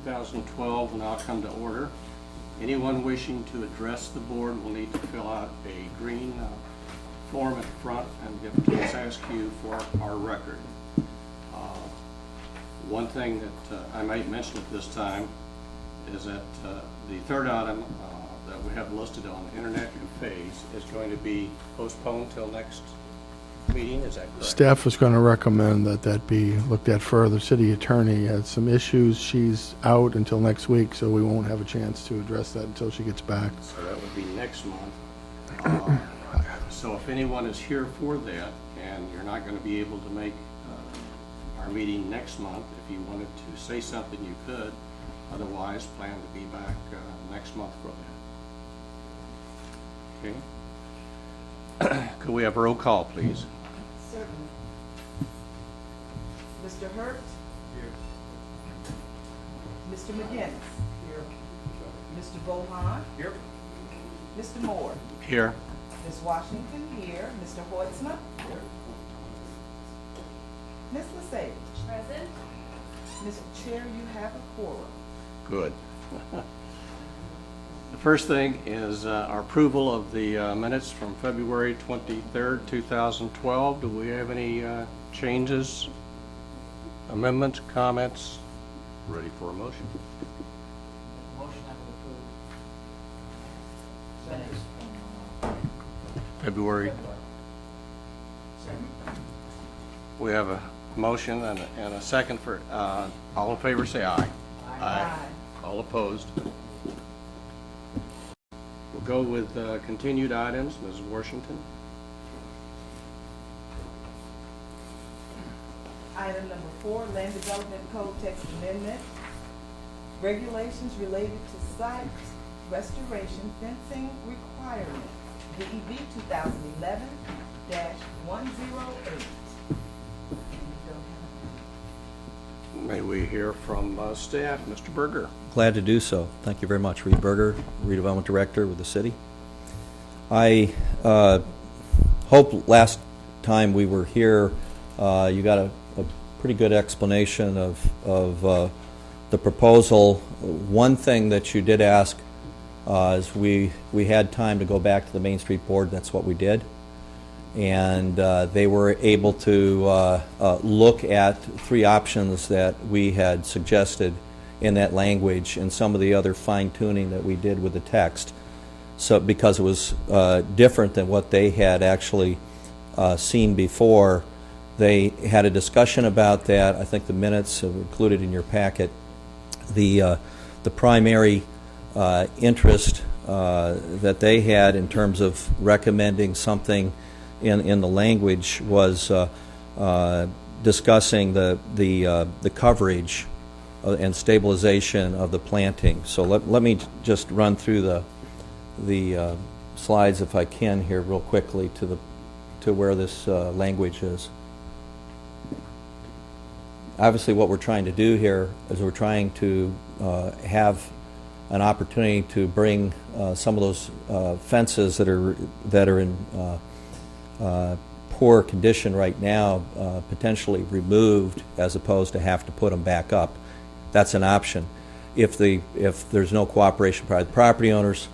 2012 will now come to order. Anyone wishing to address the board will need to fill out a green form at the front and give it to Ms. Askew for our record. One thing that I might mention at this time is that the third item that we have listed on Internet Cafes is going to be postponed till next meeting. Is that correct? Staff was going to recommend that that be looked at further. City attorney had some issues. She's out until next week, so we won't have a chance to address that until she gets back. So that would be next month. So if anyone is here for that and you're not going to be able to make our meeting next month, if you wanted to say something, you could. Otherwise, plan to be back next month for that. Okay. Could we have a roll call, please? Certainly. Mr. Hurt? Here. Mr. McGinnis? Here. Mr. Bohan? Here. Mr. Moore? Here. Ms. Washington? Here. Mr. Hoitzner? Here. Ms. Lesage? Present. Mr. Chair, you have a quorum. Good. The first thing is our approval of the minutes from February 23rd, 2012. Do we have any changes, amendments, comments? Ready for a motion? Motion I would approve. February. We have a motion and a second for, all in favor say aye. Aye. All opposed? We'll go with continued items. Ms. Washington. Item number 4, Land Development Code Text Amendment. Regulations related to site restoration fencing requirement. DEB 2011-108. May we hear from staff? Mr. Berger. Glad to do so. Thank you very much. Reed Berger, Redevelopment Director with the city. I hope last time we were here you got a pretty good explanation of the proposal. One thing that you did ask is we had time to go back to the Main Street Board. That's what we did. And they were able to look at 3 options that we had suggested in that language and some of the other fine-tuning that we did with the text. So because it was different than what they had actually seen before, they had a discussion about that. I think the minutes are included in your packet. The primary interest that they had in terms of recommending something in the language was discussing the coverage and stabilization of the planting. So let me just run through the slides if I can here real quickly to where this language is. Obviously, what we're trying to do here is we're trying to have an opportunity to bring some of those fences that are in poor condition right now potentially removed, as opposed to have to put them back up. That's an option. If there's no cooperation by the property owners,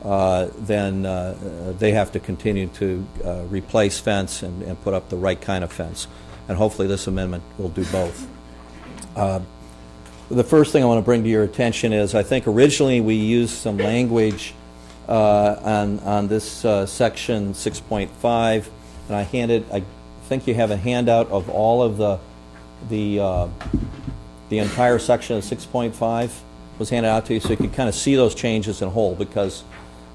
then they have to continue to replace fence and put up the right kind of fence. And hopefully this amendment will do both. The first thing I want to bring to your attention is I think originally we used some language on this section 6.5, and I think you have a handout of all of the entire section of 6.5 was handed out to you, so you can kind of see those changes in whole, because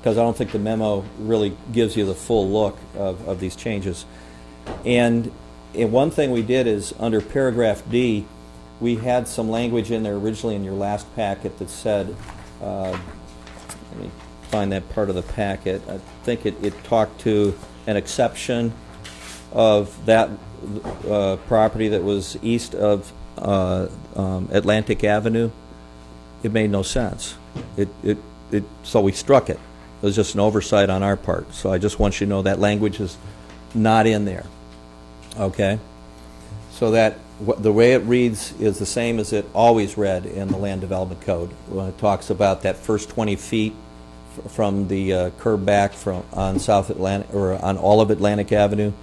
I don't think the memo really gives you the full look of these changes. And one thing we did is under paragraph D, we had some language in there originally in your last packet that said, let me find that part of the packet. I think it talked to an exception of that property that was east of Atlantic Avenue. It made no sense. So we struck it. It was just an oversight on our part. So I just want you to know that language is not in there. Okay? So that, the way it reads is the same as it always read in the Land Development Code. When it talks about that first 20 feet from the curb back on South Atlantic, or on all of Atlantic Avenue,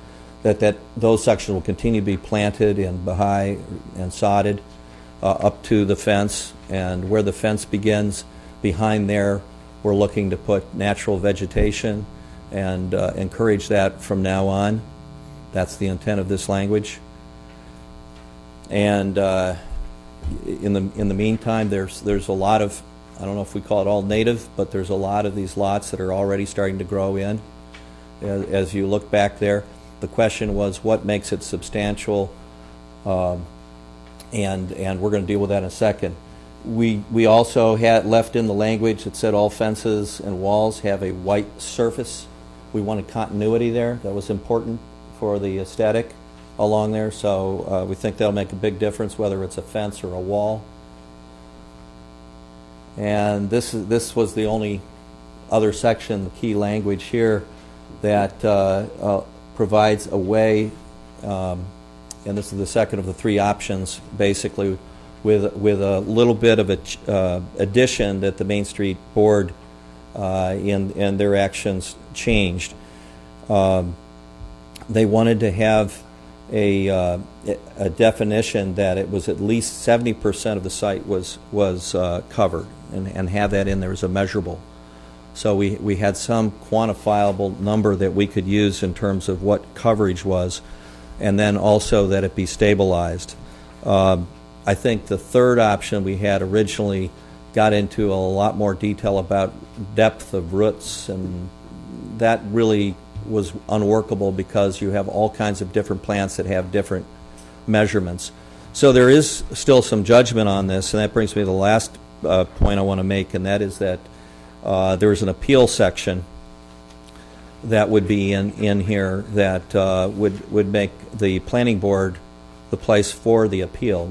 those sections will continue to be planted in Baha'i and sodded up to the fence. And where the fence begins, behind there, we're looking to put natural vegetation and encourage that from now on. That's the intent of this language. And in the meantime, there's a lot of, I don't know if we call it all native, but there's a lot of these lots that are already starting to grow in. As you look back there, the question was what makes it substantial, and we're going to deal with that in a second. We also had left in the language that said all fences and walls have a white surface. We wanted continuity there. That was important for the aesthetic along there, so we think that'll make a big difference whether it's a fence or a wall. And this was the only other section, the key language here, that provides a way, and this is the second of the three options, basically, with a little bit of a addition that the Main Street Board in their actions changed. They wanted to have a definition that it was at least 70% of the site was covered, and have that in there as a measurable. So we had some quantifiable number that we could use in terms of what coverage was, and then also that it be stabilized. I think the third option we had originally got into a lot more detail about depth of roots, and that really was unworkable because you have all kinds of different plants that have different measurements. So there is still some judgment on this, and that brings me to the last point I want to make, and that is that there's an appeal section that would be in here that would make the planning board the place for the appeal.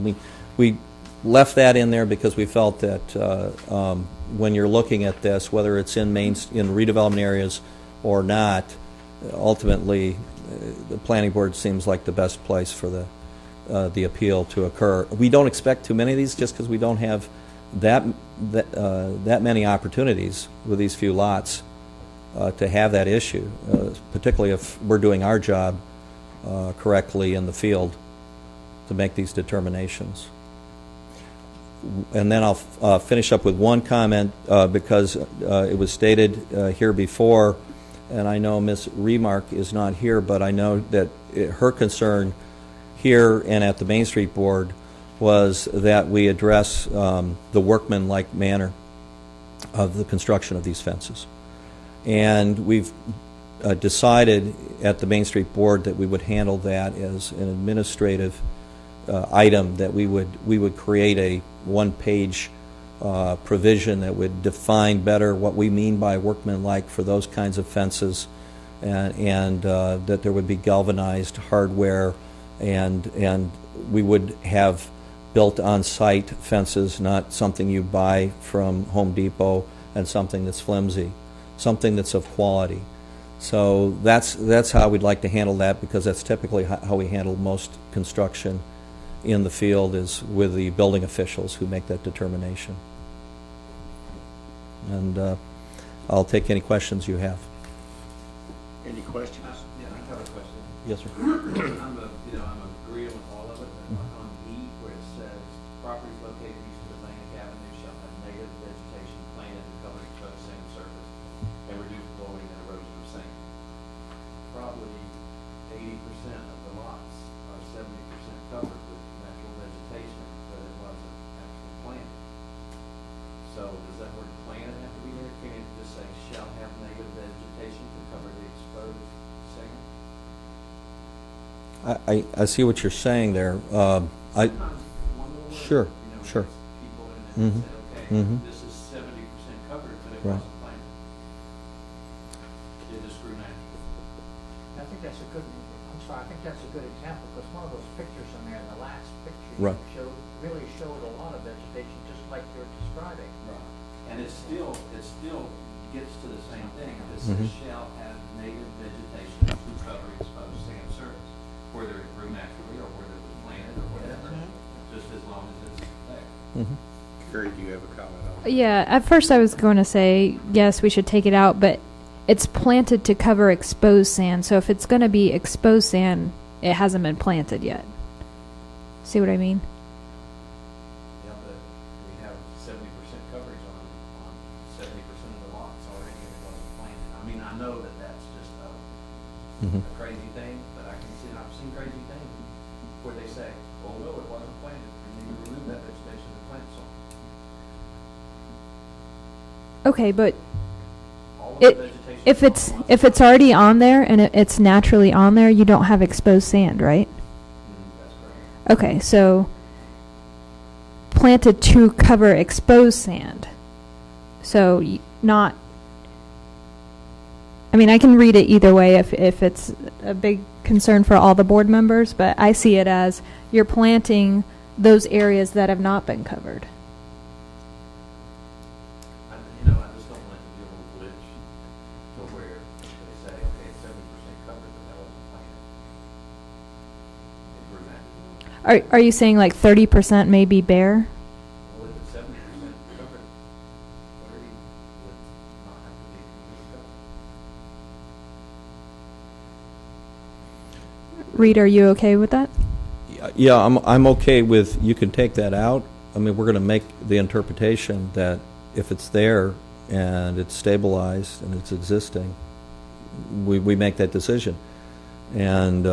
We left that in there because we felt that when you're looking at this, whether it's in redevelopment areas or not, ultimately the planning board seems like the best place for the appeal to occur. We don't expect too many of these just because we don't have that many opportunities with these few lots to have that issue, particularly if we're doing our job correctly in the field to make these determinations. And then I'll finish up with one comment because it was stated here before, and I know Ms. Remark is not here, but I know that her concern here and at the Main Street Board was that we address the workmanlike manner of the construction of these fences. And we've decided at the Main Street Board that we would handle that as an administrative item, that we would create a one-page provision that would define better what we mean by workmanlike for those kinds of fences, and that there would be galvanized hardware, and we would have built on-site fences, not something you buy from Home Depot, and something that's flimsy, something that's of quality. So that's how we'd like to handle that, because that's typically how we handle most construction in the field, is with the building officials who make that determination. And I'll take any questions you have. Any questions? Yeah, I have a question. Yes, sir. I'm agreeing with all of it, but on E, where it says, properties located east of Atlantic Avenue shall have native vegetation planted to cover exposed sand surface and reduce blowing and erosion of sand. Probably 80% of the lots are 70% covered with natural vegetation, but it wasn't actually planted. So does that word planted have to be there? Can it just say shall have native vegetation to cover the exposed sand? I see what you're saying there. Sometimes one little word, Sure, sure. gets people in Mhm. there and say, okay, Mhm. this is 70% covered, but it Right. wasn't planted. It just grew naturally. I think that's a good, I'm sorry, I think that's a good example, because one of those pictures in there, the last picture Right. you really showed a lot of vegetation, just like you're describing. And it still gets to the same thing. It says Mhm. shall have native vegetation to cover exposed sand surface, whether it grew naturally or whether it was planted Carrie, do you have a comment on that? Yeah, at first I was going to say, yes, we should take it out, but it's planted to cover exposed sand. So if it's going to be exposed sand, it hasn't been planted yet. See what I mean? Yeah, but we have 70% coverage on 70% of the lots already and it wasn't planted. I mean, I know that that's just a crazy thing, but I've seen crazy things where they say, oh, no, it wasn't planted, and then you remove that vegetation and plant some. Okay, but All of the it, vegetation. if it's already on there and it's naturally on there, you don't have exposed sand, right? That's correct. Okay, so planted to cover exposed sand. So not. I mean, I can read it either way if it's a big concern for all the board members, but I see it as you're planting those areas that have not been covered. I just don't want it to be a little glitch to where they say, okay, it's 70% covered, but that wasn't planted. It grew that. Are you saying like 30% may be bare? Well, if it's 70% covered, 30 would not have to be covered. Reed, are you okay with that? Yeah, I'm okay with, you can take that out. I mean, we're going to make the interpretation that if it's there and it's stabilized and it's existing, we make that decision. And,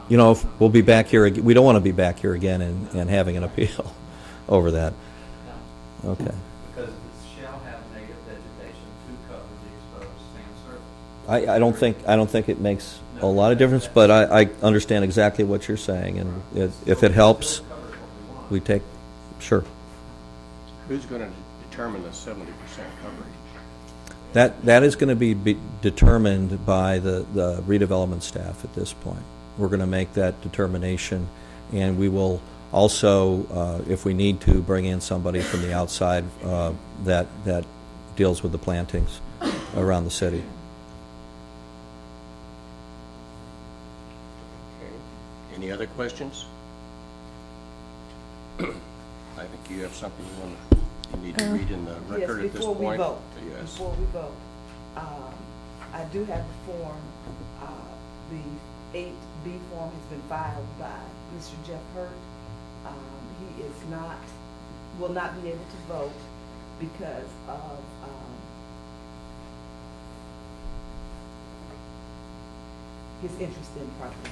if we'll be back here, we don't want to be back here again and having an appeal over that. No, Okay. because it shall have native vegetation to cover the exposed sand surface. I don't think it makes a lot of difference, but I understand exactly what you're saying, and if it helps, Still covers what we want. we take, sure. Who's going to determine the 70% coverage? That is going to be determined by the redevelopment staff at this point. We're going to make that determination, and we will also, if we need to, bring in somebody from the outside that deals with the plantings around the city. Okay. Any other questions? I think you have something you need to read in the record at this point. Yes, before we vote. Yes. Before we vote. I do have the form, the 8B form has been filed by Mr. Jeff Hurt. He will not be able to vote because of, his interest in property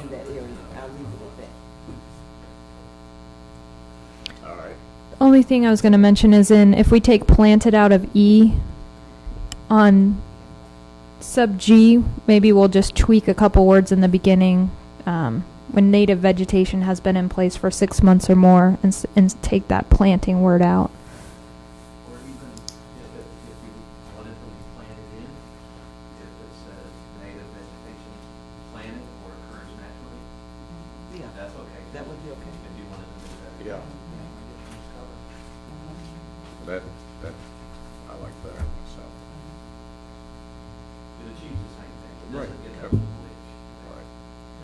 in that area. I'll leave it at that. All right. Only thing I was going to mention is if we take planted out of E on sub G, maybe we'll just tweak a couple words in the beginning when native vegetation has been in place for 6 months or more and take that planting word out. Or even if you wanted to be planted in, if it says native vegetation planted or occurs naturally, Yeah, that's okay. that would be okay. If you wanted to do that. Yeah. That I like that. So. It achieves the same thing. It Right. doesn't get that Cover. little glitch. Right.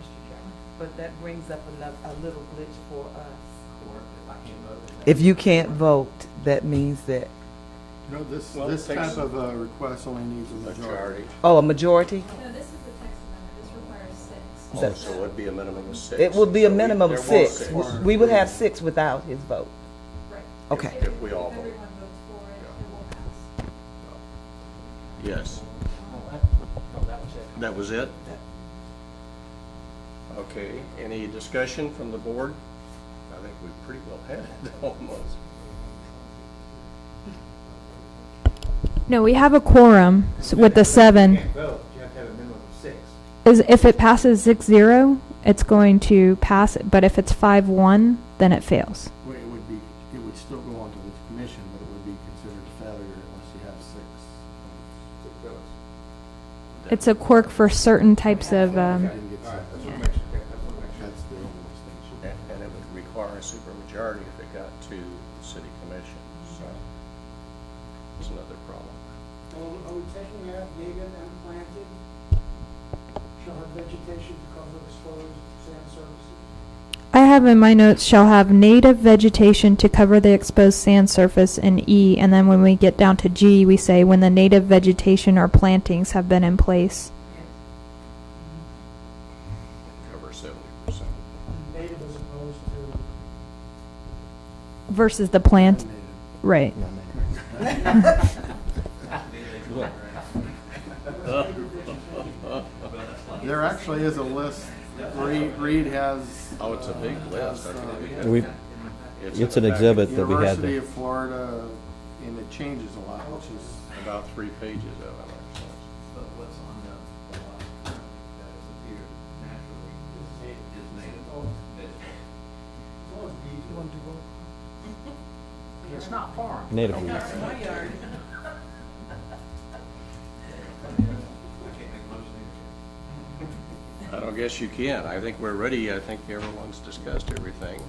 Mr. Chairman? But that brings up a little glitch for us. Or if I can't vote. If you can't vote, that means that, No, this Well, this it takes- type of request only needs a majority. Majority. oh, a majority? No, this is the text amendment. This requires 6. Oh, so it would be a minimum of 6. It would be a So minimum there of was 6. six. We would have 6 without his vote. Right. Okay. If we all vote. everyone votes for it, it will pass. Yes. No, that was it. That was it? Okay. Any discussion from the board? I think we pretty well had it almost. No, we have a quorum with the 7. You can't vote, you have to have a minimum of 6. If it passes 6-0, it's going to pass it, but if it's 5-1, then it fails. Well, it would still go on to the commission, but it would be considered a failure unless you have 6. It's a quirk for certain types of, Didn't get All right, six. that's what makes, okay, that's what makes That's the only distinction. And it would require a supermajority if it got to the city commission. So it's another problem. Are we taking out native and planted? Shall have vegetation to cover exposed sand surfaces? I have in my notes shall have native vegetation to cover the exposed sand surface in E, and then when we get down to G, we say when the native vegetation or plantings have been in place. Cover 70%. native as opposed to, Versus the plant, right. There actually is a list. Reed has. Oh, it's a big list. Okay. We, in it's the an back. exhibit that we had University there. of Florida, and it changes a lot, which is, About 3 pages of it. But what's on the lot that has appeared naturally is native vegetation. as long as we, you want to go? It's not farm. Native weeds. I can't make a motion either. I don't guess you can. I think we're ready. I think everyone's discussed everything.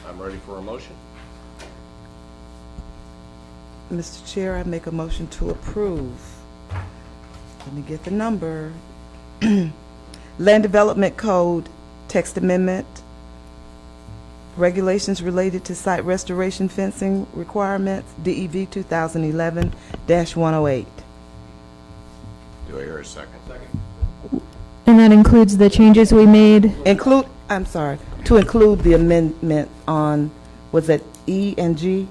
I'm ready for a motion. Mr. Chair, I make a motion to approve. Let me get the number. Land Development Code, text amendment, regulations related to site restoration fencing requirements, DEV 2011-108. Do I hear a second? And that includes the changes we made. To include the amendment on, was it E and G?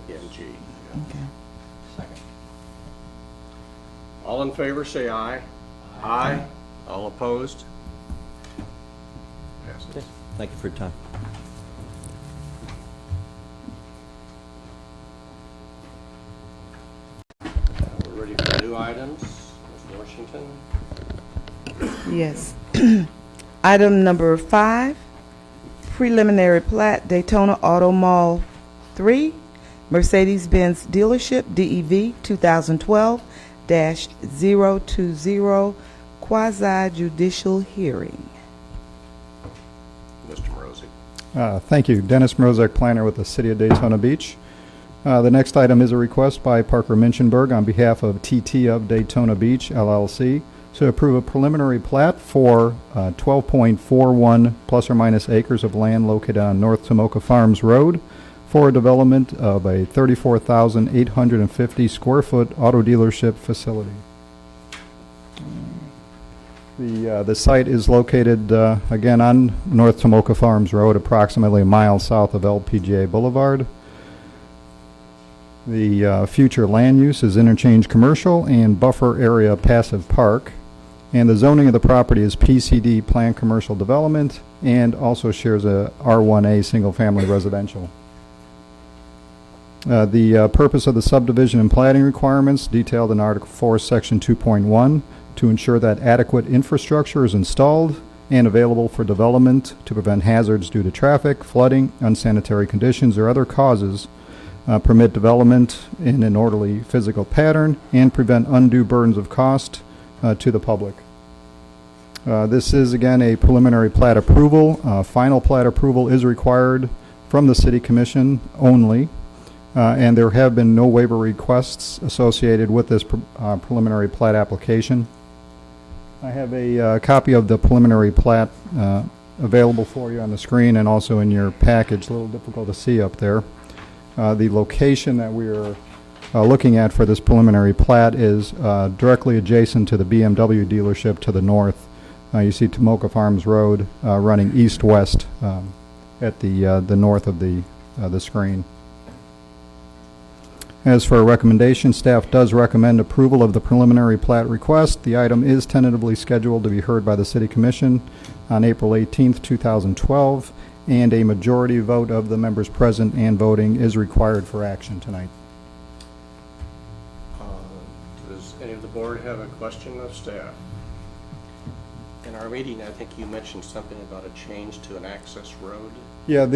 NG. Okay. All in favor, say aye. Aye. All opposed? Passes. Thank you for your time. We're ready for new items. Ms. Washington? Yes. Item number 5, preliminary plat Daytona Auto Mall 3, Mercedes-Benz dealership, DEV 2012-020, quasi-judicial hearing. Mr. Morosi? Thank you. Dennis Mrozek, planner with the City of Daytona Beach. The next item is a request by Parker Minchenberg on behalf of TT of Daytona Beach, LLC, to approve a preliminary plat for 12.41 plus or minus acres of land located on North Tomoka Farms Road for a development of a 34,850 square foot auto dealership facility. The site is located, again, on North Tomoka Farms Road, approximately a mile south of LPGA Boulevard. The future land use is interchange commercial and buffer area passive park. And the zoning of the property is PCD, planned commercial development, and also shares a R1A single-family residential. The purpose of the subdivision and plating requirements detailed in Article 4, Section 2.1, to ensure that adequate infrastructure is installed and available for development to prevent hazards due to traffic, flooding, unsanitary conditions, or other causes, permit development in an orderly physical pattern, and prevent undue burdens of cost to the public. This is, again, a preliminary plat approval. Final plat approval is required from the City Commission only, and there have been no waiver requests associated with this preliminary plat application. I have a copy of the preliminary plat available for you on the screen and also in your package. A little difficult to see up there. The location that we're looking at for this preliminary plat is directly adjacent to the BMW dealership to the north. You see Tomoka Farms Road running east-west at the north of the screen. As for a recommendation, staff does recommend approval of the preliminary plat request. The item is tentatively scheduled to be heard by the City Commission on April 18th, 2012, and a majority vote of the members present and voting is required for action tonight. Does any of the board have a question of staff? In our meeting, I think you mentioned something about a change to an access road. Yeah,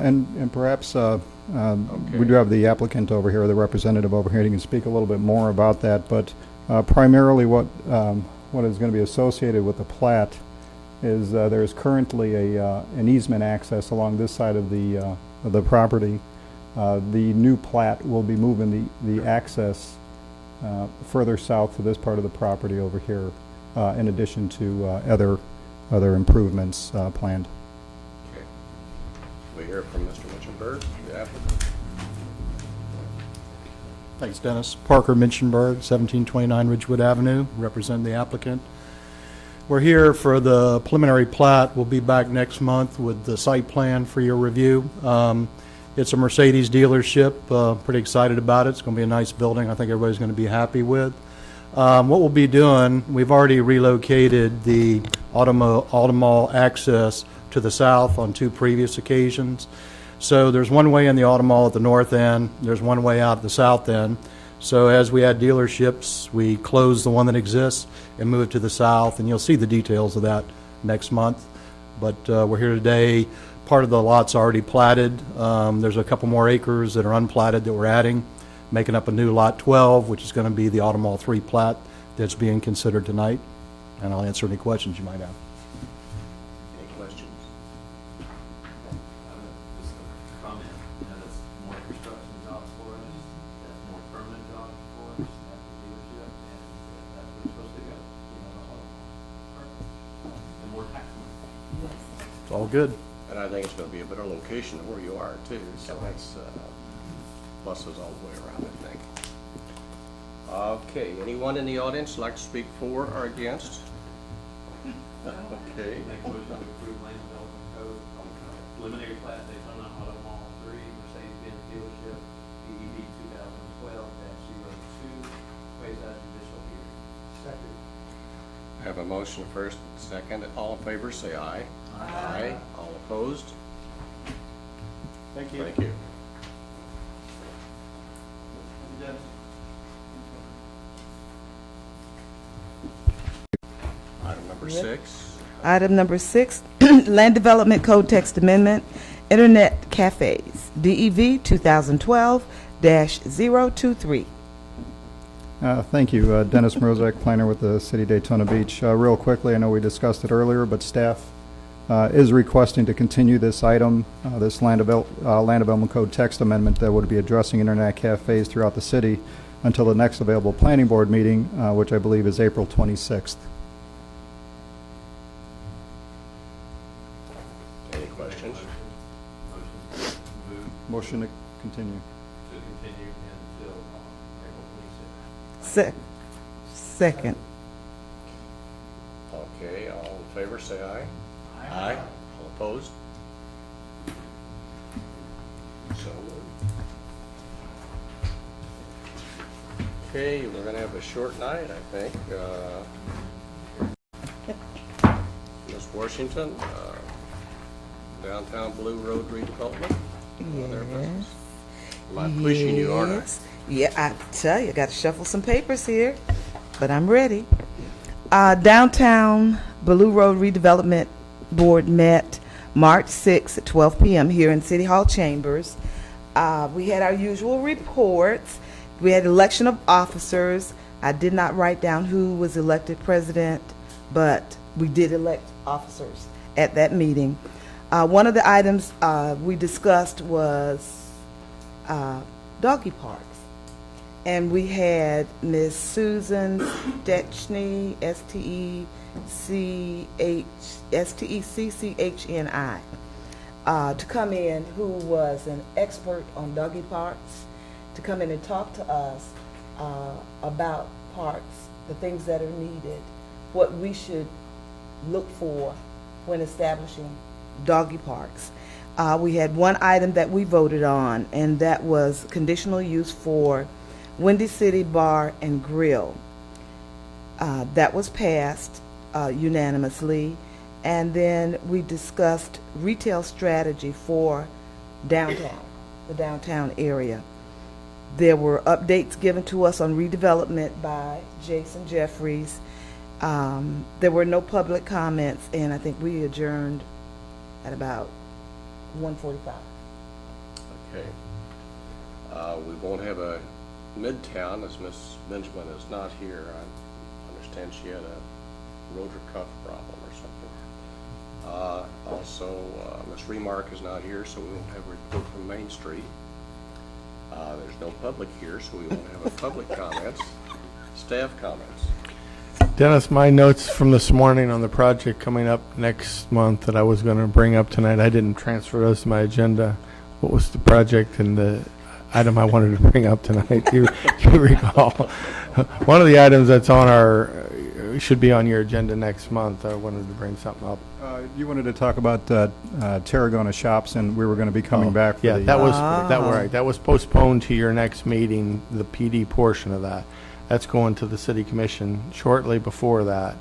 and perhaps we do have the applicant over here, the representative over here. He can speak a little bit more about that. But primarily, what is going to be associated with the plat is there is currently an easement access along this side of the property. The new plat will be moving the access further south to this part of the property over here, in addition to other other improvements planned. Okay. We hear from Mr. Mitchenberg, the applicant. Thanks, Dennis. Parker Minchenberg, 1729 Ridgewood Avenue, represent the applicant. We're here for the preliminary plat. We'll be back next month with the site plan for your review. It's a Mercedes dealership. Pretty excited about it. It's going to be a nice building. I think everybody's going to be happy with. What we'll be doing, we've already relocated the Automall access to the south on 2 previous occasions. So there's one way in the Automall at the north end, there's one way out at the south end. So as we add dealerships, we close the one that exists and move to the south, and you'll see the details of that next month. But we're here today. Part of the lot's already platted. There's a couple more acres that are unplatted that we're adding, making up a new Lot 12, which is going to be the Automall 3 plat that's being considered tonight. And I'll answer any questions you might have. Any questions? Just a comment, that's more construction jobs for us, that's more permanent jobs for us at the dealership, and that's where it's supposed to go, the auto. And more tax money. It's all good. And I think it's going to be a better location than where you are, too. So that's pluses all the way around, I think. Okay, anyone in the audience like to speak for or against? Okay. Make a motion to approve land development code, preliminary plat, Daytona Auto Mall 3, Mercedes-Benz dealership, DEB 2012-02, quasi judicial hearing. Second. I have a motion first, second. All in favor, say aye. Aye. All opposed? Thank you. Thank you. Item number 6. Item number 6, Land Development Code Text Amendment, Internet Cafes, DEV 2012-023. Thank you. Dennis Morozak, planner with the City of Daytona Beach. Real quickly, I know we discussed it earlier, but staff is requesting to continue this item, this Land Development Code text amendment that would be addressing internet cafes throughout the city until the next available planning board meeting, which I believe is April 26th. Any questions? Motion move Motion to continue. to continue until April 26th. Second. Okay, all in favor, say aye. Aye. All opposed? So moved. Okay, we're going to have a short night, I think. Ms. Washington, Downtown Blue Road redevelopment? Their business. Am I pushing you, aren't I? Yes. Yeah, I tell you, got to shuffle some papers here, but I'm ready. Downtown Blue Road Redevelopment Board met March 6th at 12 p.m. here in City Hall chambers. We had our usual reports. We had election of officers. I did not write down who was elected president, but we did elect officers at that meeting. One of the items we discussed was doggy parks. And we had Ms. Susan Stechny, Stechchni, to come in, who was an expert on doggy parks, to come in and talk to us about parks, the things that are needed, what we should look for when establishing doggy parks. We had one item that we voted on, and that was conditional use for Windy City Bar and Grill. That was passed unanimously. And then we discussed retail strategy for downtown, the downtown area. There were updates given to us on redevelopment by Jason Jeffries. There were no public comments, and I think we adjourned at about 1:45. Okay. We won't have a Midtown, as Ms. Benjamin is not here. I understand she had a rotor cuff problem or something. Also, Ms. Remark is not here, so we won't have a report from Main Street. There's no public here, so we won't have a public comments. Staff comments. Dennis, my notes from this morning on the project coming up next month that I was going to bring up tonight, I didn't transfer those to my agenda. What was the project and the item I wanted to bring up tonight? Do you recall? One of the items that's on should be on your agenda next month. I wanted to bring something up. You wanted to talk about Tarragona Shops, and we were going to be coming back for Yeah, the... that was postponed to your next meeting, the PD portion of that. That's going to the city commission shortly before that.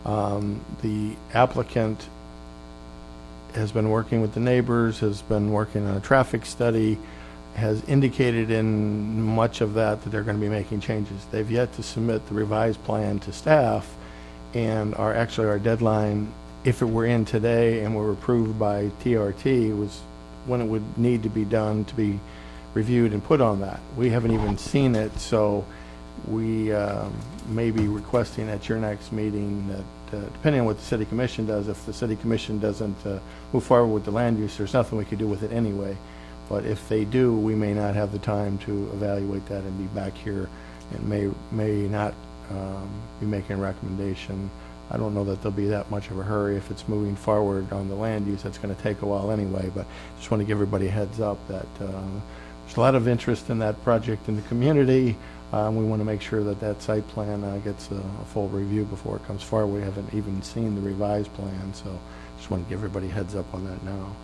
The applicant has been working with the neighbors, has been working on a traffic study, has indicated in much of that they're going to be making changes. They've yet to submit the revised plan to staff, and our deadline, if it were in today and were approved by TRT, was when it would need to be done to be reviewed and put on that. We haven't even seen it, so we may be requesting at your next meeting that, depending on what the city commission does, if the city commission doesn't move forward with the land use, there's nothing we could do with it anyway. But if they do, we may not have the time to evaluate that and be back here, and may not be making a recommendation. I don't know that there'll be that much of a hurry if it's moving forward on the land use. That's going to take a while anyway, but just want to give everybody a heads up that there's a lot of interest in that project in the community. We want to make sure that that site plan gets a full review before it comes forward. We haven't even seen the revised plan, so just want to give everybody a heads up on that now.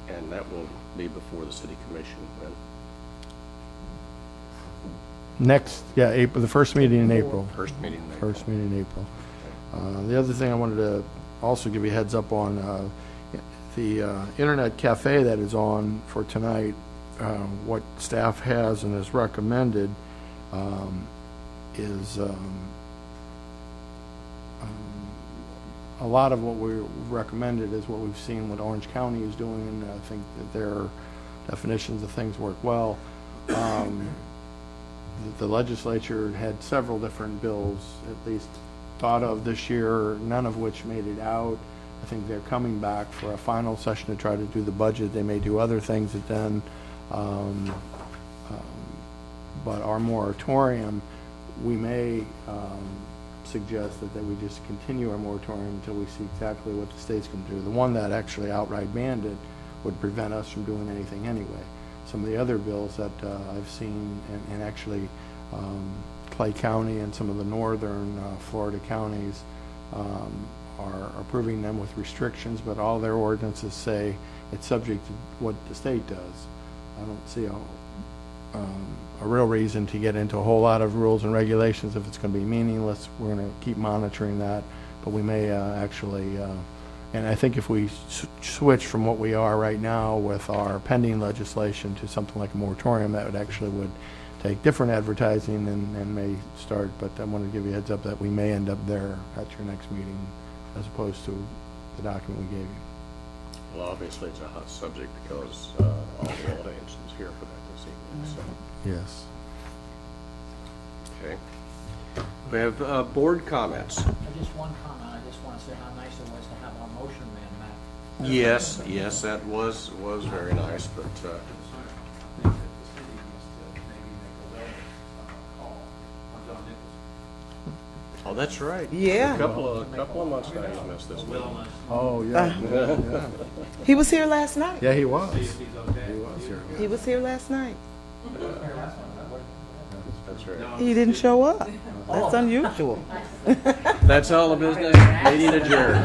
And that will be before the city commission then? Next, April, the first meeting in April. First meeting in April. First meeting in April. The other thing I wanted to also give you a heads up on, the internet cafe that is on for tonight, what staff has and has recommended is a lot of what we recommended is what we've seen what Orange County is doing, and I think that their definitions of things work well. The legislature had several different bills, at least thought of this year, none of which made it out. I think they're coming back for a final session to try to do the budget. They may do other things at then. But our moratorium, we may suggest that we just continue our moratorium until we see exactly what the state's going to do. The one that actually outright banned it would prevent us from doing anything anyway. Some of the other bills that I've seen, and actually Clay County and some of the northern Florida counties are approving them with restrictions, but all their ordinances say it's subject to what the state does. I don't see a real reason to get into a whole lot of rules and regulations if it's going to be meaningless. We're going to keep monitoring that, but we may actually, and I think if we switch from what we are right now with our pending legislation to something like a moratorium, that would take different advertising and may start, but I want to give you a heads up that we may end up there at your next meeting as opposed to the document we gave you. Well, obviously it's a hot subject because all the audience is here for that this evening. So. Yes. Okay. We have board comments. Just one comment, I just want to say how nice it was to have our motion man back. Yes, that was very nice, but oh, that's right. Yeah. A couple of months now he's missed this week. Oh, yeah. He was here last night. Yeah, he was. He was here last night. That's right. He didn't show up. That's unusual. That's all the business. Meeting adjourned.